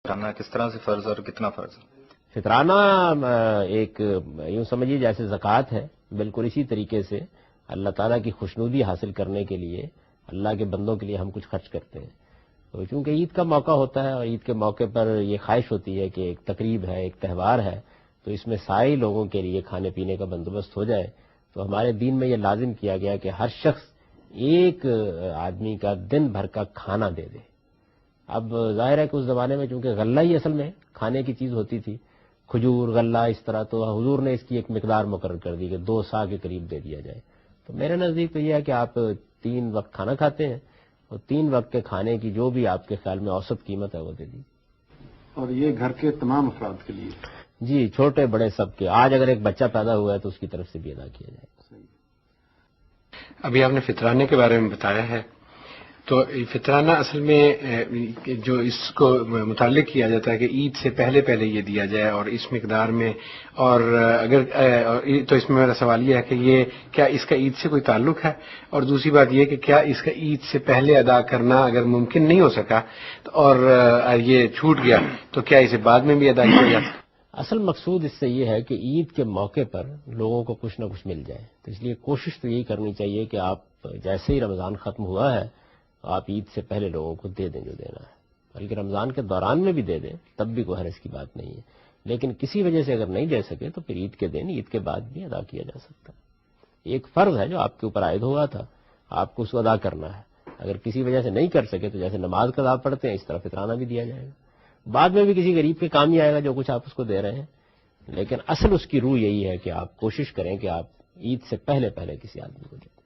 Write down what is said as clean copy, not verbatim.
فطرانہ کس طرح سے فرض اور کتنا فرض؟ فطرانہ ایک یوں سمجھیے جیسے زکوٰۃ ہے، بالکل اسی طریقے سے اللہ تعالیٰ کی خوشنودی حاصل کرنے کے لیے اللہ کے بندوں کے لیے ہم کچھ خرچ کرتے ہیں. تو چونکہ عید کا موقع ہوتا ہے اور عید کے موقع پر یہ خواہش ہوتی ہے کہ ایک تقریب ہے، ایک تہوار ہے، تو اس میں سارے لوگوں کے لیے کھانے پینے کا بندوبست ہو جائے، تو ہمارے دین میں یہ لازم کیا گیا کہ ہر شخص ایک آدمی کا دن بھر کا کھانا دے دے. اب ظاہر ہے کہ اس زمانے میں چونکہ غلہ ہی اصل میں کھانے کی چیز ہوتی تھی، کھجور غلہ اس طرح، تو حضور نے اس کی ایک مقدار مقرر کر دی کہ 2 سا کے قریب دے دیا جائے. تو میرے نزدیک تو یہ ہے کہ آپ 3 وقت کھانا کھاتے ہیں اور 3 وقت کے کھانے کی جو بھی آپ کے خیال میں اوسط قیمت ہے وہ دے دی. اور یہ گھر کے تمام افراد کے لیے؟ جی، چھوٹے بڑے سب کے. آج اگر ایک بچہ پیدا ہوا ہے تو اس کی طرف سے بھی ادا کیا جائے. ابھی آپ نے فطرانے کے بارے میں بتایا ہے، تو فطرانہ اصل میں جو اس کو متعلق کیا جاتا ہے کہ عید سے پہلے پہلے یہ دیا جائے اور اس مقدار میں، اور اگر تو اس میں میرا سوال یہ ہے کہ یہ کیا اس کا عید سے کوئی تعلق ہے، اور دوسری بات یہ کہ کیا اس کا عید سے پہلے ادا کرنا اگر ممکن نہیں ہو سکا اور یہ چھوٹ گیا تو کیا اسے بعد میں بھی ادا کیا جا سکتا؟ اصل مقصود اس سے یہ ہے کہ عید کے موقع پر لوگوں کو کچھ نہ کچھ مل جائے، تو اس لیے کوشش تو یہی کرنی چاہیے کہ آپ جیسے ہی رمضان ختم ہوا ہے آپ عید سے پہلے لوگوں کو دے دیں جو دینا ہے، بلکہ رمضان کے دوران میں بھی دے دیں تب بھی کوئی حرج کی بات نہیں ہے. لیکن کسی وجہ سے اگر نہیں دے سکے تو پھر عید کے دن، عید کے بعد بھی ادا کیا جا سکتا ہے. ایک فرض ہے جو آپ کے اوپر عائد ہوا تھا، آپ کو اس کو ادا کرنا ہے. اگر کسی وجہ سے نہیں کر سکے تو جیسے نماز قضا پڑھتے ہیں اس طرح فطرانہ بھی دیا جائے گا. بعد میں بھی کسی غریب کے کام ہی آئے گا جو کچھ آپ اس کو دے رہے ہیں، لیکن اصل اس کی روح یہی ہے کہ آپ کوشش کریں کہ آپ عید سے پہلے پہلے کسی آدمی کو دیں.